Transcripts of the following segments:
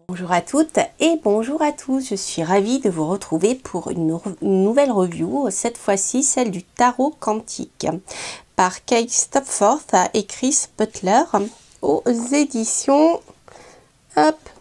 Bonjour à toutes et bonjour à tous, je suis ravie de vous retrouver pour une nouvelle review, cette fois-ci celle du tarot quantique par Kate Stopforth et Chris Butler aux éditions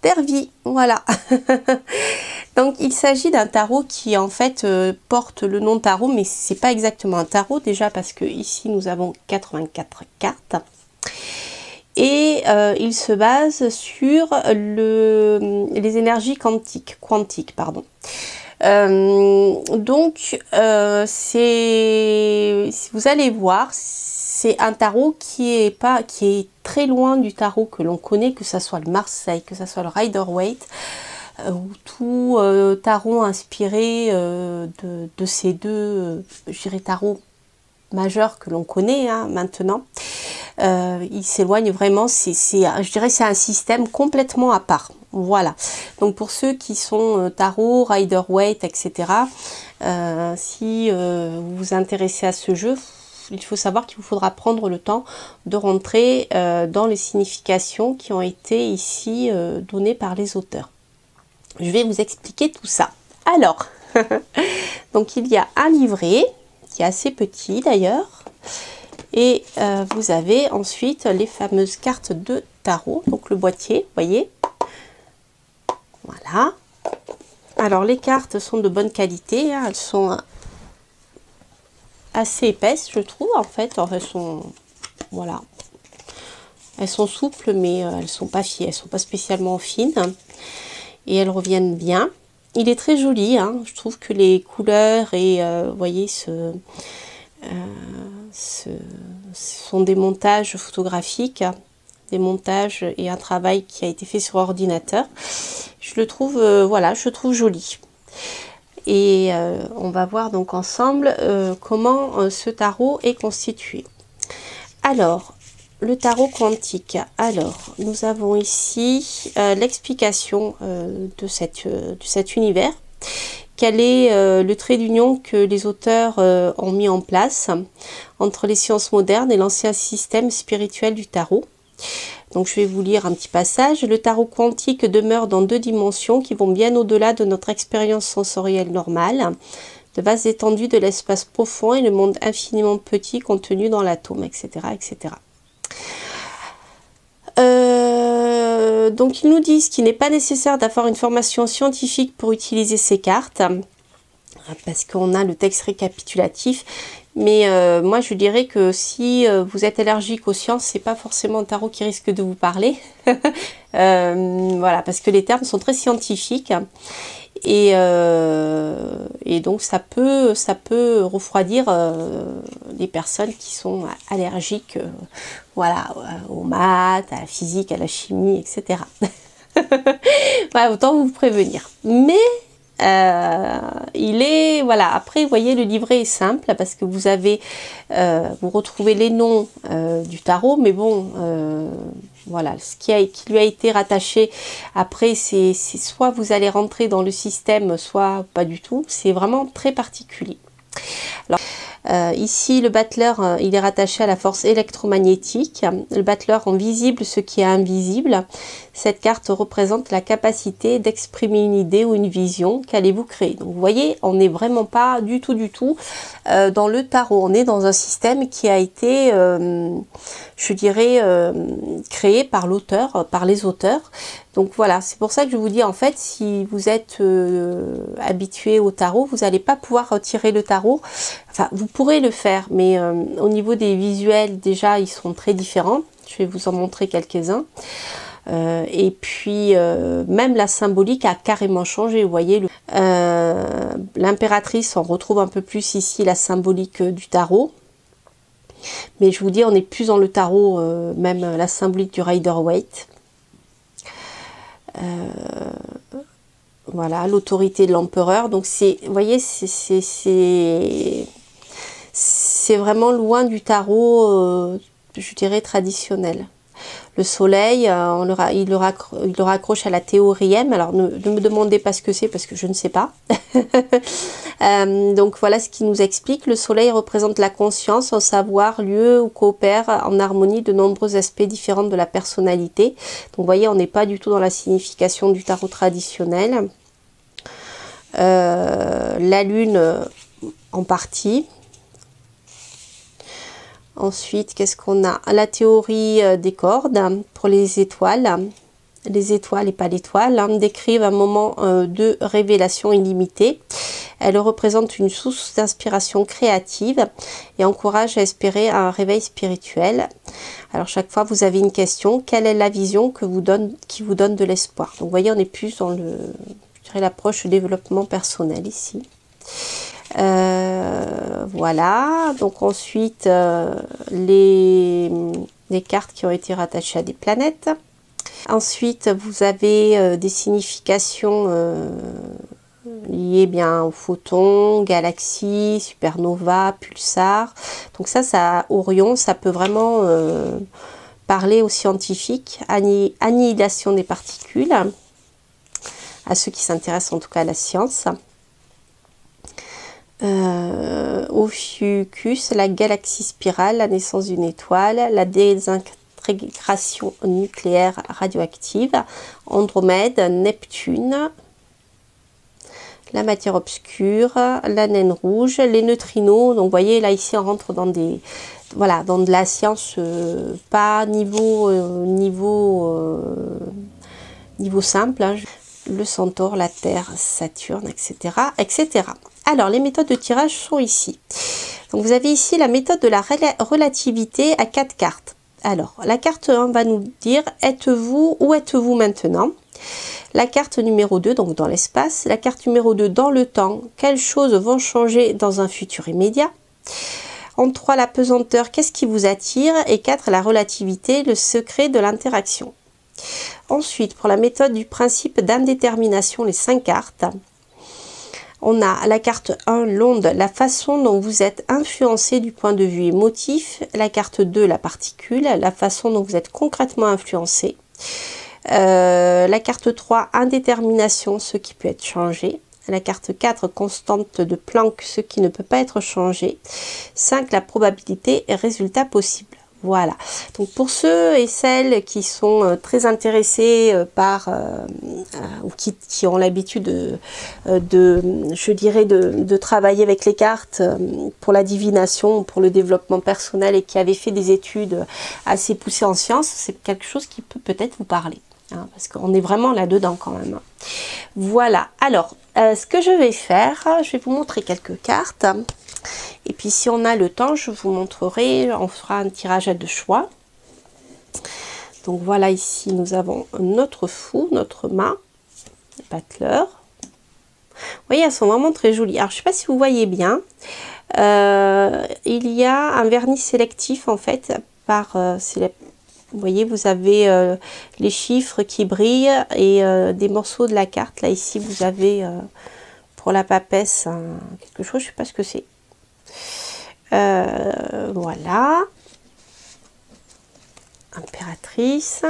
Dervy, voilà. Donc il s'agit d'un tarot qui en fait porte le nom de tarot, mais c'est pas exactement un tarot déjà parce que ici nous avons 84 cartes. Et il se base sur les énergies quantiques, pardon. Vous allez voir, c'est un tarot qui est très loin du tarot que l'on connaît, que ce soit le Marseille, que ce soit le Rider-Waite, ou tout tarot inspiré de ces deux, je dirais, tarots majeurs que l'on connaît maintenant. Il s'éloigne vraiment, je dirais c'est un système complètement à part. Voilà, donc pour ceux qui sont tarot, Rider-Waite, etc., si vous vous intéressez à ce jeu, il faut savoir qu'il vous faudra prendre le temps de rentrer dans les significations qui ont été ici données par les auteurs. Je vais vous expliquer tout ça. Alors, donc il y a un livret qui est assez petit d'ailleurs. Et vous avez ensuite les fameuses cartes de tarot, donc le boîtier, vous voyez. Voilà. Alors les cartes sont de bonne qualité, elles sont assez épaisses, je trouve, en fait. Alors, elles sont, voilà, elles sont souples, mais elles sont pas spécialement fines. Et elles reviennent bien. Il est très joli, je trouve que les couleurs et, vous voyez, ce sont des montages photographiques, des montages et un travail qui a été fait sur ordinateur. Je le trouve, voilà, je le trouve joli. Et on va voir donc ensemble comment ce tarot est constitué. Alors, le tarot quantique. Alors, nous avons ici l'explication de cet univers. Quel est le trait d'union que les auteurs ont mis en place entre les sciences modernes et l'ancien système spirituel du tarot. Donc je vais vous lire un petit passage. Le tarot quantique demeure dans deux dimensions qui vont bien au-delà de notre expérience sensorielle normale, de vastes étendues de l'espace profond et le monde infiniment petit contenu dans l'atome, etc., etc. Donc ils nous disent qu'il n'est pas nécessaire d'avoir une formation scientifique pour utiliser ces cartes, parce qu'on a le texte récapitulatif, mais moi je dirais que si vous êtes allergique aux sciences, c'est pas forcément un tarot qui risque de vous parler. Voilà, parce que les termes sont très scientifiques et donc ça peut refroidir les personnes qui sont allergiques voilà, aux maths, à la physique, à la chimie, etc. Voilà, autant vous prévenir. Mais il est, voilà, après vous voyez, le livret est simple parce que vous avez vous retrouvez les noms du tarot, mais bon, voilà, ce qui lui a été rattaché après, c'est soit vous allez rentrer dans le système, soit pas du tout. C'est vraiment très particulier. Alors, ici, le battleur, il est rattaché à la force électromagnétique. Le battleur rend visible ce qui est invisible. Cette carte représente la capacité d'exprimer une idée ou une vision. Qu'allez-vous créer? Donc, vous voyez, on n'est vraiment pas du tout dans le tarot. On est dans un système qui a été, je dirais, créé par l'auteur, par les auteurs. Donc voilà, c'est pour ça que je vous dis, en fait, si vous êtes habitué au tarot, vous n'allez pas pouvoir retirer le tarot. Enfin, vous pourrez le faire, mais au niveau des visuels, déjà, ils sont très différents. Je vais vous en montrer quelques-uns. Et puis, même la symbolique a carrément changé. Vous voyez, l'impératrice, on retrouve un peu plus ici la symbolique du tarot. Mais je vous dis, on est plus dans le tarot, même la symbolique du Rider-Waite. Voilà, l'autorité de l'empereur. Donc vous voyez, c'est vraiment loin du tarot, je dirais, traditionnel. le soleil, il le raccroche à la théorième. Alors ne me demandez pas ce que c'est parce que je ne sais pas. Donc voilà ce qui nous explique. Le soleil représente la conscience, un savoir, lieu où coopèrent en harmonie de nombreux aspects différents de la personnalité. Donc vous voyez, on n'est pas du tout dans la signification du tarot traditionnel. La lune en partie. Ensuite, qu'est-ce qu'on a? La théorie des cordes pour les étoiles. Les étoiles et pas l'étoile décrivent un moment de révélation illimitée. Elle représente une source d'inspiration créative et encourage à espérer un réveil spirituel. Alors chaque fois vous avez une question, quelle est la vision qui vous donne de l'espoir? Donc vous voyez, on est plus dans l'approche développement personnel ici. Voilà, donc ensuite les cartes qui ont été rattachées à des planètes. Ensuite vous avez des significations liées bien aux photons, galaxies, supernova, pulsars. Donc ça Orion, ça peut vraiment parler aux scientifiques, annihilation des particules, à ceux qui s'intéressent en tout cas à la science. Ophiuchus, la galaxie spirale, la naissance d'une étoile, la désintégration nucléaire radioactive, Andromède, Neptune, la matière obscure, la naine rouge, les neutrinos. Donc vous voyez là ici on rentre dans des dans de la science pas niveau simple, hein. Le Centaure, la Terre, Saturne, etc., etc. Alors, les méthodes de tirage sont ici. Donc, vous avez ici la méthode de la relativité à 4 cartes. Alors, la carte 1 va nous dire « Êtes-vous, où êtes-vous maintenant ?» La carte numéro 2, donc dans l'espace. La carte numéro 2, dans le temps. Quelles choses vont changer dans un futur immédiat? En 3, la pesanteur. Qu'est-ce qui vous attire? Et 4, la relativité, le secret de l'interaction. Ensuite, pour la méthode du principe d'indétermination, les 5 cartes, on a la carte 1, l'onde, la façon dont vous êtes influencé du point de vue émotif. La carte 2, la particule, la façon dont vous êtes concrètement influencé. La carte 3, indétermination, ce qui peut être changé. La carte 4, constante de Planck, ce qui ne peut pas être changé. 5, la probabilité et résultat possible. Voilà, donc pour ceux et celles qui sont très intéressés par, ou qui ont l'habitude de travailler avec les cartes pour la divination, pour le développement personnel et qui avaient fait des études assez poussées en sciences, c'est quelque chose qui peut peut-être vous parler, hein, parce qu'on est vraiment là-dedans quand même. Voilà, alors ce que je vais faire, je vais vous montrer quelques cartes. Et puis si on a le temps, je vous montrerai, on fera un tirage à 2 choix. Donc voilà, ici nous avons notre fou, notre mât, battleur. Vous voyez, elles sont vraiment très jolies. Alors je ne sais pas si vous voyez bien, il y a un vernis sélectif en fait, vous voyez, vous avez les chiffres qui brillent et des morceaux de la carte. Là ici vous avez pour la papesse quelque chose, je ne sais pas ce que c'est. Voilà, impératrice.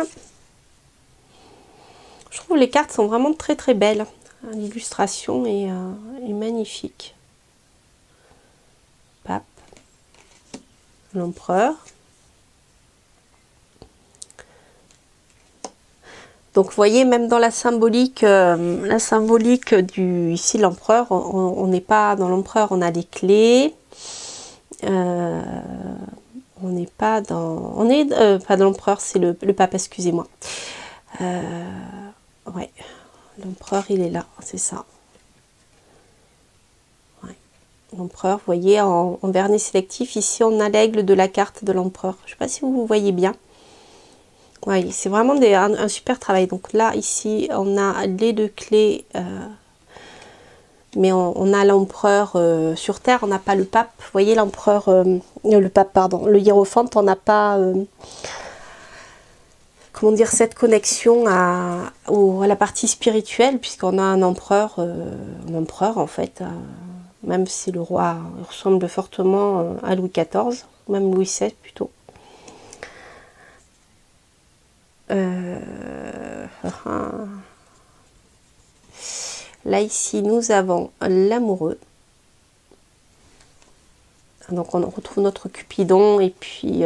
Je trouve les cartes sont vraiment très très belles. L'illustration est magnifique. Pape, l'empereur. Donc vous voyez, même dans la symbolique du ici l'empereur, on n'est pas dans l'empereur, on a les clés. On n'est pas dans... pas dans l'empereur, c'est le pape, excusez-moi. Ouais, l'empereur, il est là, c'est ça. Ouais. L'empereur, vous voyez, en vernis sélectif, ici, on a l'aigle de la carte de l'empereur. Je ne sais pas si vous voyez bien. Ouais, c'est vraiment un super travail. Donc là, ici, on a les 2 clés... mais on a l'empereur sur Terre, on n'a pas le pape. Vous voyez l'empereur, le pape, pardon, le hiérophante, on n'a pas, comment dire, cette connexion à la partie spirituelle, puisqu'on a un empereur en fait, même si le roi ressemble fortement à Louis XIV, même Louis XVI plutôt. Là, ici, nous avons l'amoureux. Donc, on retrouve notre Cupidon et puis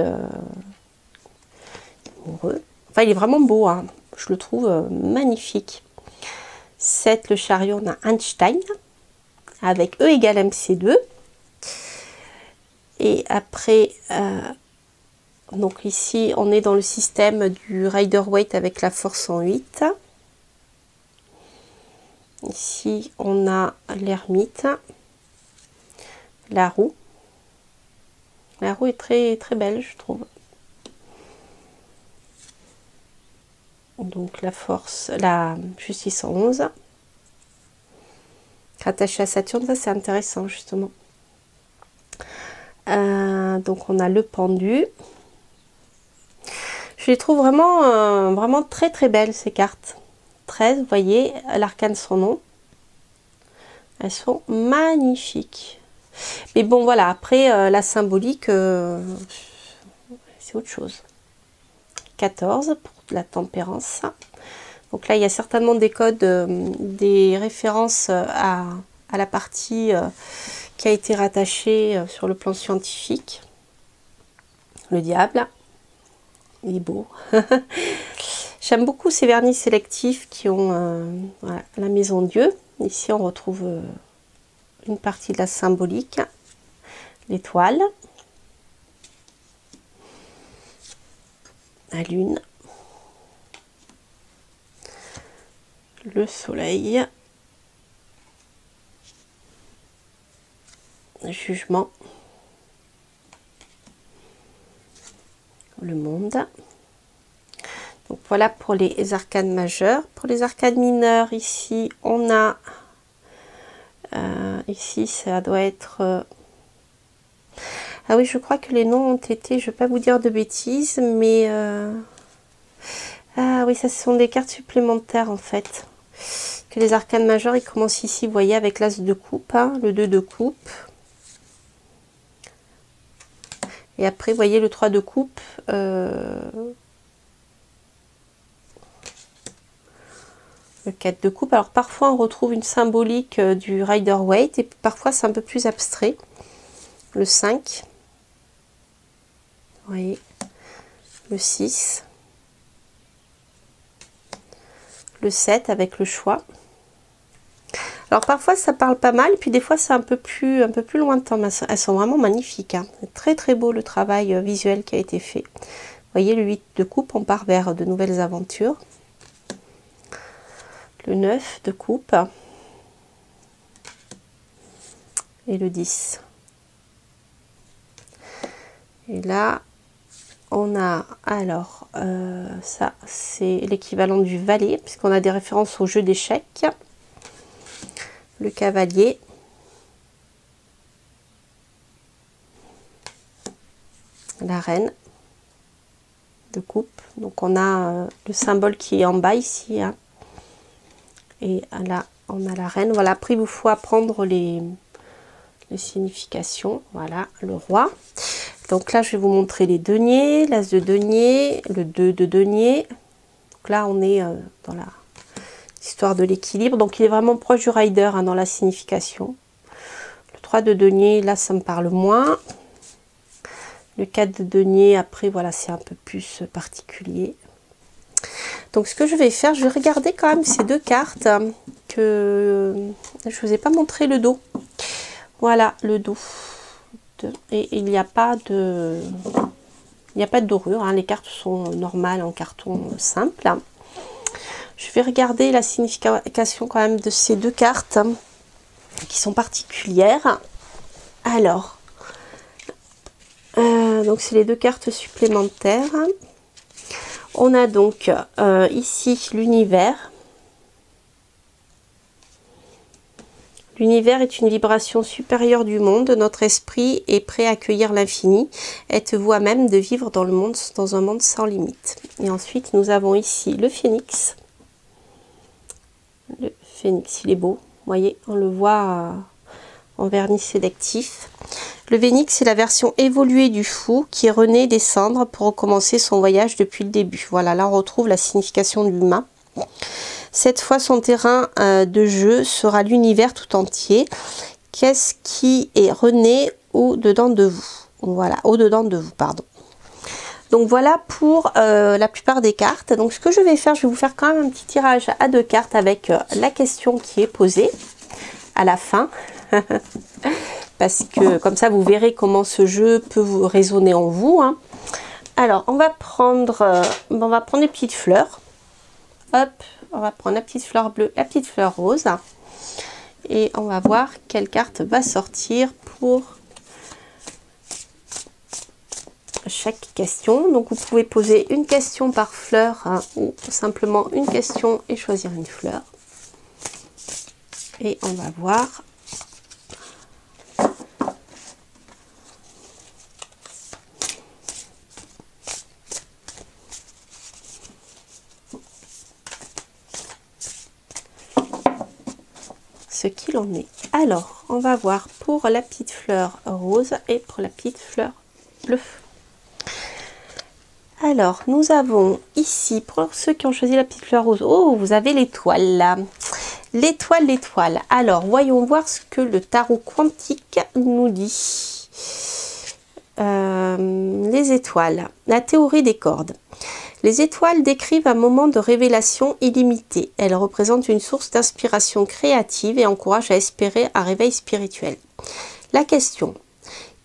amoureux. Enfin, il est vraiment beau, hein. Je le trouve magnifique. 7, le chariot, on a Einstein avec E égale MC2. Et après, donc ici, on est dans le système du Rider-Waite avec la force en 8. Ici, on a l'ermite, la roue. La roue est très, très belle, je trouve. Donc la force, la justice en 11. Rattaché à Saturne, ça c'est intéressant justement. Donc on a le pendu. Je les trouve vraiment, vraiment très très belles ces cartes. 13, vous voyez, l'arcane sans nom. Elles sont magnifiques. Mais bon voilà, après la symbolique, c'est autre chose. 14 pour la tempérance. Donc là, il y a certainement des codes, des références à la partie qui a été rattachée sur le plan scientifique. Le diable, il est beau. J'aime beaucoup ces vernis sélectifs qui ont voilà, la maison Dieu. Ici, on retrouve une partie de la symbolique, l'étoile, la lune, le soleil, le jugement, le monde. Donc voilà pour les arcanes majeures. Pour les arcanes mineures, ici on a ici ça doit être ah oui, je crois que les noms ont été, je ne vais pas vous dire de bêtises, mais ah oui, ça ce sont des cartes supplémentaires en fait. Que les arcanes majeures, ils commencent ici, vous voyez, avec l'as de coupe, hein, le 2 de coupe. Et après, vous voyez le 3 de coupe. Le 4 de coupe. Alors parfois, on retrouve une symbolique du Rider-Waite et parfois, c'est un peu plus abstrait. Le 5. Vous voyez. Le 6. Le 7 avec le choix. Alors parfois ça parle pas mal, puis des fois c'est un peu plus lointain, mais elles sont vraiment magnifiques. Hein. C'est très très beau le travail visuel qui a été fait. Vous voyez le 8 de coupe, on part vers de nouvelles aventures. Le 9 de coupe. Et le 10. Et là, on a alors, ça c'est l'équivalent du valet, puisqu'on a des références au jeu d'échecs. Le cavalier, la reine de coupe. Donc on a le symbole qui est en bas ici, hein. Et là on a la reine. Voilà, après il vous faut apprendre les significations. Voilà, le roi. Donc là je vais vous montrer les deniers, l'as de denier, le 2 de denier. Donc là on est dans la histoire de l'équilibre, donc il est vraiment proche du rider, hein, dans la signification. Le 3 de denier, là ça me parle moins. Le 4 de denier, après voilà, c'est un peu plus particulier. Donc ce que je vais faire, je vais regarder quand même ces deux cartes que je ne vous ai pas montré le dos. Voilà le dos. Et il n'y a pas de dorure, hein, les cartes sont normales en carton simple. Je vais regarder la signification quand même de ces deux cartes, hein, qui sont particulières. Alors, donc c'est les deux cartes supplémentaires. On a donc ici l'univers. L'univers est une vibration supérieure du monde. Notre esprit est prêt à accueillir l'infini. Êtes-vous à même de vivre dans un monde sans limite. Et ensuite, nous avons ici le phénix. Le phénix, il est beau. Vous voyez, on le voit en vernis sélectif. Le phénix, c'est la version évoluée du fou qui est rené des cendres pour recommencer son voyage depuis le début. Voilà, là on retrouve la signification du mât. Cette fois, son terrain de jeu sera l'univers tout entier. Qu'est-ce qui est rené au-dedans de vous? Voilà, au-dedans de vous, pardon. Donc voilà pour la plupart des cartes. Donc ce que je vais faire, je vais vous faire quand même un petit tirage à 2 cartes avec la question qui est posée à la fin. Parce que comme ça, vous verrez comment ce jeu peut vous résonner en vous. Hein. Alors, on va prendre des petites fleurs. Hop, on va prendre la petite fleur bleue, la petite fleur rose. Et on va voir quelle carte va sortir pour chaque question. Donc, vous pouvez poser une question par fleur hein, ou simplement une question et choisir une fleur. Et on va voir. Ce qu'il en est. Alors, on va voir pour la petite fleur rose et pour la petite fleur bleue. Alors, nous avons ici, pour ceux qui ont choisi la petite fleur rose, oh, vous avez l'étoile là. L'étoile, l'étoile. Alors, voyons voir ce que le tarot quantique nous dit. Les étoiles. La théorie des cordes. Les étoiles décrivent un moment de révélation illimitée. Elles représentent une source d'inspiration créative et encouragent à espérer un réveil spirituel. La question,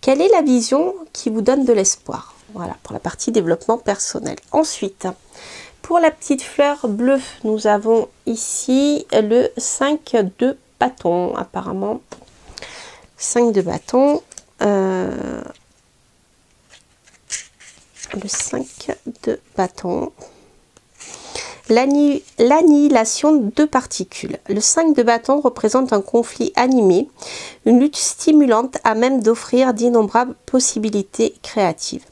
quelle est la vision qui vous donne de l'espoir? Voilà, pour la partie développement personnel. Ensuite, pour la petite fleur bleue, nous avons ici le 5 de bâton, apparemment. 5 de bâton. Le 5 de bâton. L'annihilation de particules. Le 5 de bâton représente un conflit animé, une lutte stimulante à même d'offrir d'innombrables possibilités créatives.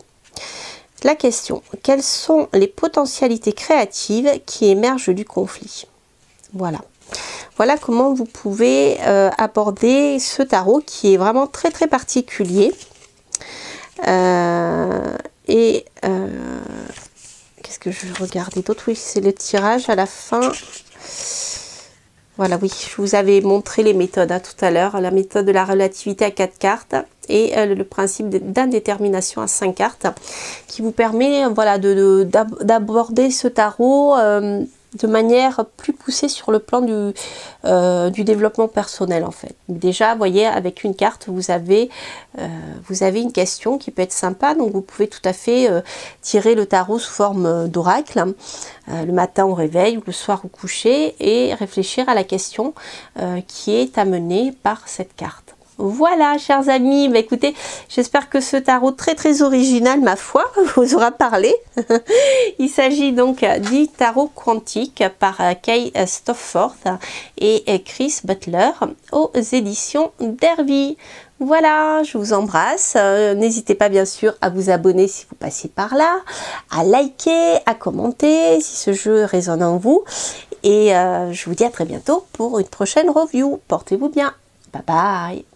La question, quelles sont les potentialités créatives qui émergent du conflit? Voilà. Voilà comment vous pouvez aborder ce tarot qui est vraiment très très particulier. Qu'est-ce que je regardais d'autre? Oui, c'est le tirage à la fin. Voilà, oui, je vous avais montré les méthodes tout à l'heure. La méthode de la relativité à 4 cartes et le principe d'indétermination à 5 cartes qui vous permet voilà, d'aborder ce tarot de manière plus poussée sur le plan du développement personnel en fait. Déjà, vous voyez, avec une carte, vous avez une question qui peut être sympa, donc vous pouvez tout à fait tirer le tarot sous forme d'oracle, le matin au réveil ou le soir au coucher, et réfléchir à la question qui est amenée par cette carte. Voilà, chers amis, bah, écoutez, j'espère que ce tarot très très original, ma foi, vous aura parlé. Il s'agit donc du tarot quantique par Kay Stofford et Chris Butler aux éditions Derby. Voilà, je vous embrasse. N'hésitez pas bien sûr à vous abonner si vous passez par là, à liker, à commenter si ce jeu résonne en vous. Et je vous dis à très bientôt pour une prochaine review. Portez-vous bien. Bye bye.